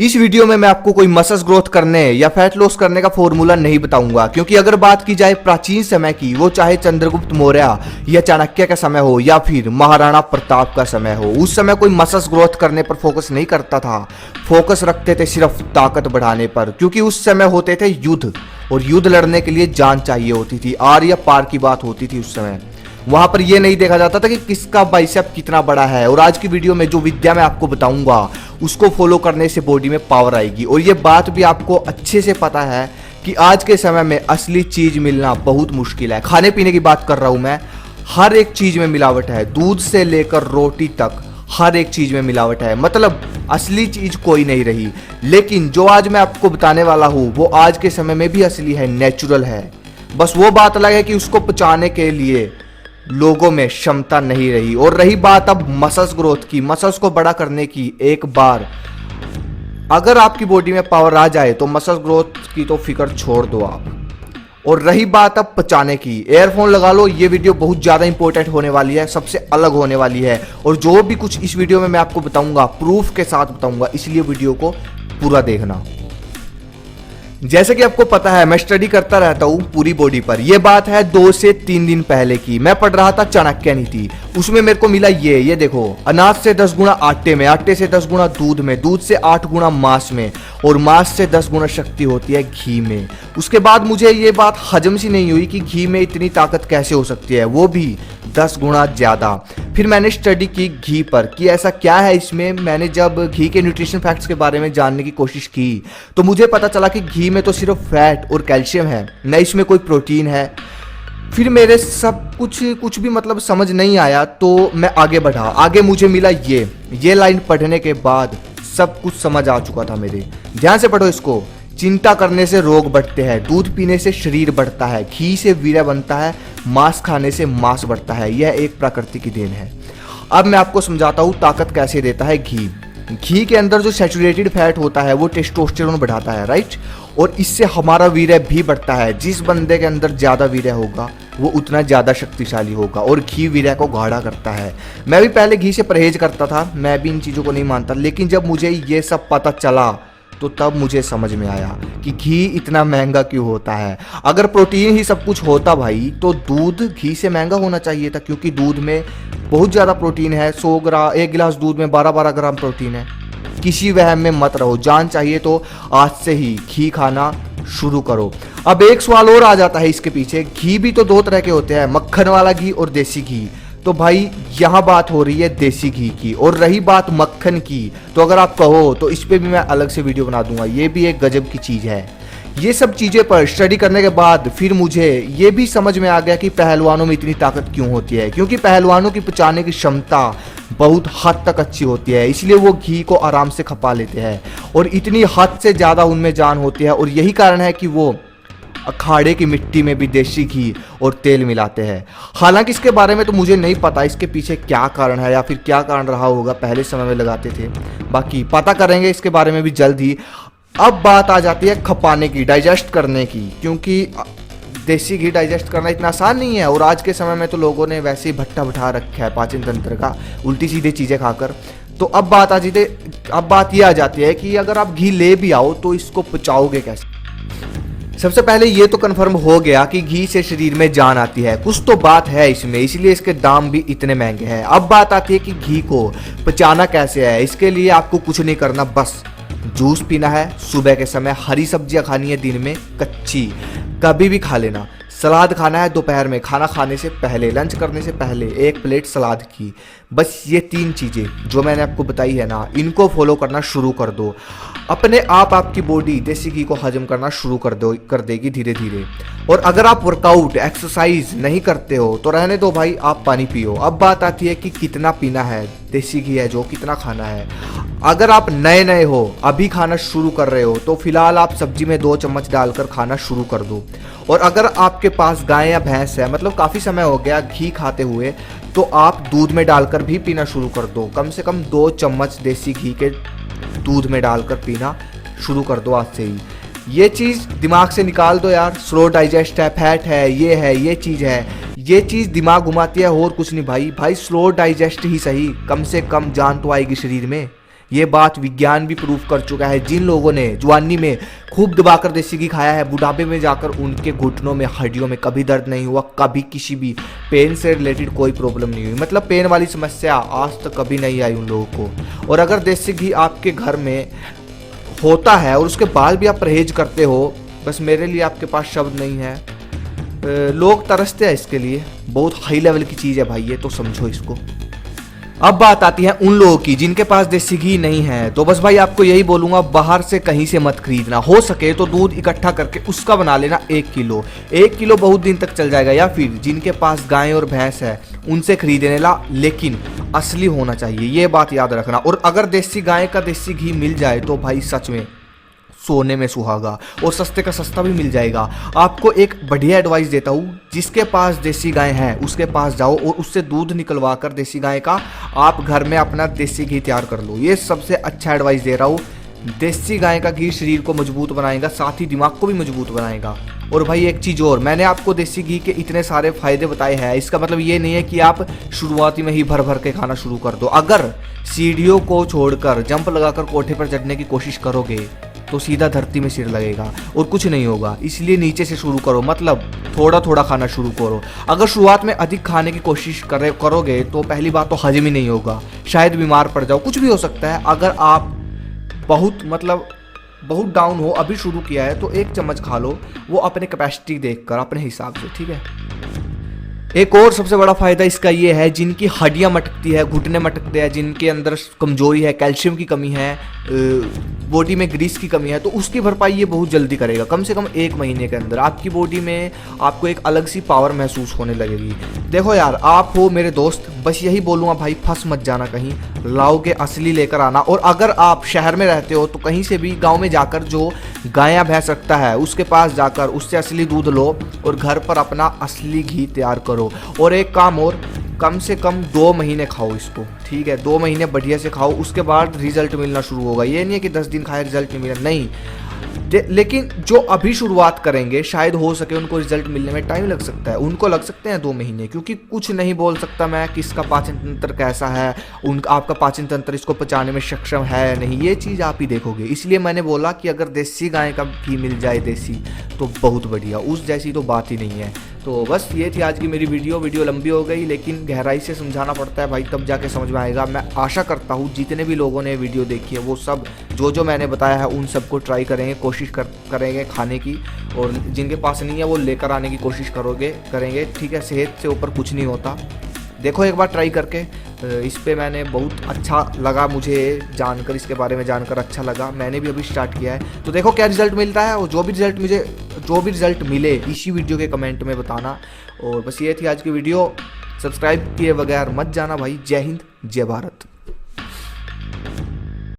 इस वीडियो में मैं आपको कोई मसल्स ग्रोथ करने या फैट लॉस करने का फॉर्मूला नहीं बताऊंगा, क्योंकि अगर बात की जाए प्राचीन समय की, वो चाहे चंद्रगुप्त मौर्य या चाणक्य का समय हो या फिर महाराणा प्रताप का समय हो, उस समय कोई मसल्स ग्रोथ करने पर फोकस नहीं करता था। फोकस रखते थे सिर्फ ताकत बढ़ाने पर, क्योंकि उस समय होते थे युद्ध, और युद्ध लड़ने के लिए जान चाहिए होती थी। आर या पार की बात होती थी उस समय। वहां पर यह नहीं देखा जाता था कि किसका बाइसेप कितना बड़ा है। और आज की वीडियो में जो विद्या मैं आपको बताऊंगा, उसको फॉलो करने से बॉडी में पावर आएगी। और ये बात भी आपको अच्छे से पता है कि आज के समय में असली चीज मिलना बहुत मुश्किल है। खाने पीने की बात कर रहा हूं मैं, हर एक चीज में मिलावट है। दूध से लेकर रोटी तक हर एक चीज में मिलावट है, मतलब असली चीज कोई नहीं रही। लेकिन जो आज मैं आपको बताने वाला हूं, वो आज के समय में भी असली है, नेचुरल है। बस वो बात अलग है कि उसको पचाने के लिए लोगों में क्षमता नहीं रही। और रही बात अब मसल्स ग्रोथ की, मसल्स को बड़ा करने की, एक बार अगर आपकी बॉडी में पावर आ जाए तो मसल्स ग्रोथ की तो फिक्र छोड़ दो आप। और रही बात अब पचाने की, एयरफोन लगा लो, ये वीडियो बहुत ज़्यादा इंपॉर्टेंट होने वाली है, सबसे अलग होने वाली है। और जो भी कुछ इस वीडियो में मैं आपको बताऊंगा, प्रूफ के साथ बताऊंगा, इसलिए वीडियो को पूरा देखना। जैसे कि आपको पता है, मैं स्टडी करता रहता हूँ पूरी बॉडी पर। यह बात है 2 से 3 दिन पहले की। मैं पढ़ रहा था चाणक्य नीति, उसमें मेरे को मिला ये देखो, अनाज से 10 गुना आटे में, आटे से 10 गुना दूध में, दूध से 8 गुना मांस में, और मांस से 10 गुना शक्ति होती है घी में। उसके बाद मुझे ये बात हजम सी नहीं हुई कि घी में इतनी ताकत कैसे हो सकती है, वो भी 10 गुना ज्यादा। फिर मैंने स्टडी की घी पर कि ऐसा क्या है इसमें। मैंने जब घी के न्यूट्रिशन फैक्ट्स के बारे में जानने की कोशिश की, तो मुझे पता चला कि घी में तो सिर्फ फैट और कैल्शियम है, न इसमें कोई प्रोटीन है। फिर मेरे सब कुछ भी मतलब समझ नहीं आया, तो मैं आगे बढ़ा। आगे मुझे मिला ये लाइन पढ़ने के बाद सब कुछ समझ आ चुका था मेरे। ध्यान से पढ़ो इसको। चिंता करने से रोग बढ़ते हैं, दूध पीने से शरीर बढ़ता है, घी से वीर्य बनता है, मांस खाने से मांस बढ़ता है। यह एक प्रकृति की देन है। अब मैं आपको समझाता हूँ ताकत कैसे देता है घी। घी के अंदर जो सैचुरेटेड फैट होता है, वो टेस्टोस्टेरोन बढ़ाता है, राइट। और इससे हमारा वीर्य भी बढ़ता है। जिस बंदे के अंदर ज्यादा वीर्य होगा, वो उतना ज्यादा शक्तिशाली होगा। और घी वीर्य को गाढ़ा करता है। मैं भी पहले घी से परहेज करता था, मैं भी इन चीजों को नहीं मानता, लेकिन जब मुझे ये सब पता चला, तो तब मुझे समझ में आया कि घी इतना महंगा क्यों होता है। अगर प्रोटीन ही सब कुछ होता भाई, तो दूध घी से महंगा होना चाहिए था, क्योंकि दूध में बहुत ज़्यादा प्रोटीन है। 100 ग्राम, 1 गिलास दूध में 12-12 ग्राम प्रोटीन है। किसी वहम में मत रहो, जान चाहिए तो आज से ही घी खाना शुरू करो। अब एक सवाल और आ जाता है इसके पीछे, घी भी तो 2 तरह के होते हैं, मक्खन वाला घी और देसी घी। तो भाई यहाँ बात हो रही है देसी घी की। और रही बात मक्खन की, तो अगर आप कहो तो इस पे भी मैं अलग से वीडियो बना दूंगा। ये भी एक गजब की चीज़ है। ये सब चीज़ें पर स्टडी करने के बाद फिर मुझे ये भी समझ में आ गया कि पहलवानों में इतनी ताकत क्यों होती है। क्योंकि पहलवानों की पचाने की क्षमता बहुत हद तक अच्छी होती है, इसलिए वो घी को आराम से खपा लेते हैं। और इतनी हद से ज़्यादा उनमें जान होती है। और यही कारण है कि वो अखाड़े की मिट्टी में भी देसी घी और तेल मिलाते हैं। हालांकि इसके बारे में तो मुझे नहीं पता इसके पीछे क्या कारण है, या फिर क्या कारण रहा होगा, पहले समय में लगाते थे। बाकी पता करेंगे इसके बारे में भी जल्द ही। अब बात आ जाती है खपाने की, डाइजेस्ट करने की, क्योंकि देसी घी डाइजेस्ट करना इतना आसान नहीं है। और आज के समय में तो लोगों ने वैसे ही भट्टा बिठा रखा है पाचन तंत्र का, उल्टी सीधे चीज़ें खाकर। तो अब बात ये आ जाती है कि अगर आप घी ले भी आओ, तो इसको पचाओगे कैसे। सबसे पहले ये तो कंफर्म हो गया कि घी से शरीर में जान आती है, कुछ तो बात है इसमें, इसलिए इसके दाम भी इतने महंगे हैं। अब बात आती है कि घी को पचाना कैसे है। इसके लिए आपको कुछ नहीं करना, बस जूस पीना है सुबह के समय, हरी सब्जियां खानी है दिन में कच्ची, कभी भी खा लेना। सलाद खाना है दोपहर में, खाना खाने से पहले, लंच करने से पहले 1 प्लेट सलाद की। बस ये 3 चीज़ें जो मैंने आपको बताई है ना, इनको फॉलो करना शुरू कर दो। अपने आप आपकी बॉडी देसी घी को हजम करना शुरू कर देगी धीरे धीरे। और अगर आप वर्कआउट एक्सरसाइज नहीं करते हो, तो रहने दो भाई, आप पानी पियो। अब बात आती है कि कितना पीना है, देसी घी है जो, कितना खाना है। अगर आप नए हो, अभी खाना शुरू कर रहे हो, तो फिलहाल आप सब्जी में 2 चम्मच डालकर खाना शुरू कर दो। और अगर आपके पास गाय या भैंस है, मतलब काफ़ी समय हो गया घी खाते हुए, तो आप दूध में डालकर भी पीना शुरू कर दो। कम से कम 2 चम्मच देसी घी के दूध में डालकर पीना शुरू कर दो आज से ही। ये चीज़ दिमाग से निकाल दो यार। स्लो डाइजेस्ट है, फैट है, ये चीज़ है, ये चीज़ दिमाग घुमाती है और कुछ नहीं भाई। स्लो डाइजेस्ट ही सही, कम से कम जान तो आएगी शरीर में। ये बात विज्ञान भी प्रूव कर चुका है। जिन लोगों ने जवानी में खूब दबाकर देसी घी खाया है, बुढ़ापे में जाकर उनके घुटनों में, हड्डियों में कभी दर्द नहीं हुआ, कभी किसी भी पेन से रिलेटेड कोई प्रॉब्लम नहीं हुई। मतलब पेन वाली समस्या आज तक कभी नहीं आई उन लोगों को। और अगर देसी घी आपके घर में होता है और उसके बाद भी आप परहेज करते हो, बस मेरे लिए आपके पास शब्द नहीं है। लोग तरसते हैं इसके लिए, बहुत हाई लेवल की चीज़ है भाई ये, तो समझो इसको। अब बात आती है उन लोगों की जिनके पास देसी घी नहीं है, तो बस भाई आपको यही बोलूंगा, बाहर से कहीं से मत खरीदना। हो सके तो दूध इकट्ठा करके उसका बना लेना 1 किलो। 1 किलो बहुत दिन तक चल जाएगा। या फिर जिनके पास गाय और भैंस है उनसे खरीदने ला, लेकिन असली होना चाहिए, ये बात याद रखना। और अगर देसी गाय का देसी घी मिल जाए तो भाई सच में सोने में सुहागा, और सस्ते का सस्ता भी मिल जाएगा। आपको एक बढ़िया एडवाइस देता हूँ, जिसके पास देसी गाय है उसके पास जाओ और उससे दूध निकलवा कर देसी गाय का आप घर में अपना देसी घी तैयार कर लो। ये सबसे अच्छा एडवाइस दे रहा हूँ। देसी गाय का घी शरीर को मजबूत बनाएगा, साथ ही दिमाग को भी मजबूत बनाएगा। और भाई एक चीज़ और, मैंने आपको देसी घी के इतने सारे फायदे बताए हैं, इसका मतलब ये नहीं है कि आप शुरुआती में ही भर भर के खाना शुरू कर दो। अगर सीढ़ियों को छोड़कर जंप लगाकर कोठे पर चढ़ने की कोशिश करोगे तो सीधा धरती में सिर लगेगा और कुछ नहीं होगा। इसलिए नीचे से शुरू करो, मतलब थोड़ा थोड़ा खाना शुरू करो। अगर शुरुआत में अधिक खाने की कोशिश करोगे तो पहली बात तो हजम ही नहीं होगा, शायद बीमार पड़ जाओ, कुछ भी हो सकता है। अगर आप बहुत डाउन हो, अभी शुरू किया है, तो 1 चम्मच खा लो, वो अपने कैपेसिटी देखकर, अपने हिसाब से, ठीक है। एक और सबसे बड़ा फायदा इसका ये है, जिनकी हड्डियां मटकती है, घुटने मटकते हैं, जिनके अंदर कमजोरी है, कैल्शियम की कमी है, बॉडी में ग्रीस की कमी है, तो उसकी भरपाई ये बहुत जल्दी करेगा। कम से कम 1 महीने के अंदर आपकी बॉडी में आपको एक अलग सी पावर महसूस होने लगेगी। देखो यार, आप हो मेरे दोस्त, बस यही बोलूँगा भाई, फंस मत जाना कहीं, लाओगे असली लेकर आना। और अगर आप शहर में रहते हो तो कहीं से भी गाँव में जाकर जो गाय भैंस रखता है उसके पास जाकर उससे असली दूध लो और घर पर अपना असली घी तैयार करो। और एक काम और, कम से कम 2 महीने खाओ इसको, ठीक है। 2 महीने बढ़िया से खाओ, उसके बाद रिजल्ट मिलना शुरू होगा। ये नहीं है कि 10 दिन खाए रिजल्ट नहीं मिला, नहीं। लेकिन जो अभी शुरुआत करेंगे शायद हो सके उनको रिजल्ट मिलने में टाइम लग सकता है, उनको लग सकते हैं 2 महीने, क्योंकि कुछ नहीं बोल सकता मैं किसका पाचन तंत्र कैसा है, उनका आपका पाचन तंत्र इसको पचाने में सक्षम है या नहीं, ये चीज़ आप ही देखोगे। इसलिए मैंने बोला कि अगर देसी गाय का घी मिल जाए देसी, तो बहुत बढ़िया, उस जैसी तो बात ही नहीं है। तो बस ये थी आज की मेरी वीडियो लंबी हो गई, लेकिन गहराई से समझाना पड़ता है भाई, तब जाके समझ में आएगा। मैं आशा करता हूँ जितने भी लोगों ने वीडियो देखी है वो सब जो मैंने बताया है उन सबको ट्राई करेंगे, कोशिश करेंगे खाने की, और जिनके पास नहीं है वो लेकर आने की कोशिश करेंगे, ठीक है। सेहत से ऊपर कुछ नहीं होता, देखो एक बार ट्राई करके। इस पे मैंने बहुत अच्छा लगा, मुझे जानकर, इसके बारे में जानकर अच्छा लगा। मैंने भी अभी स्टार्ट किया है, तो देखो क्या रिजल्ट मिलता है। और जो भी रिजल्ट मिले इसी वीडियो के कमेंट में बताना। और बस ये थी आज की वीडियो, सब्सक्राइब किए बगैर मत जाना भाई। जय हिंद, जय भारत।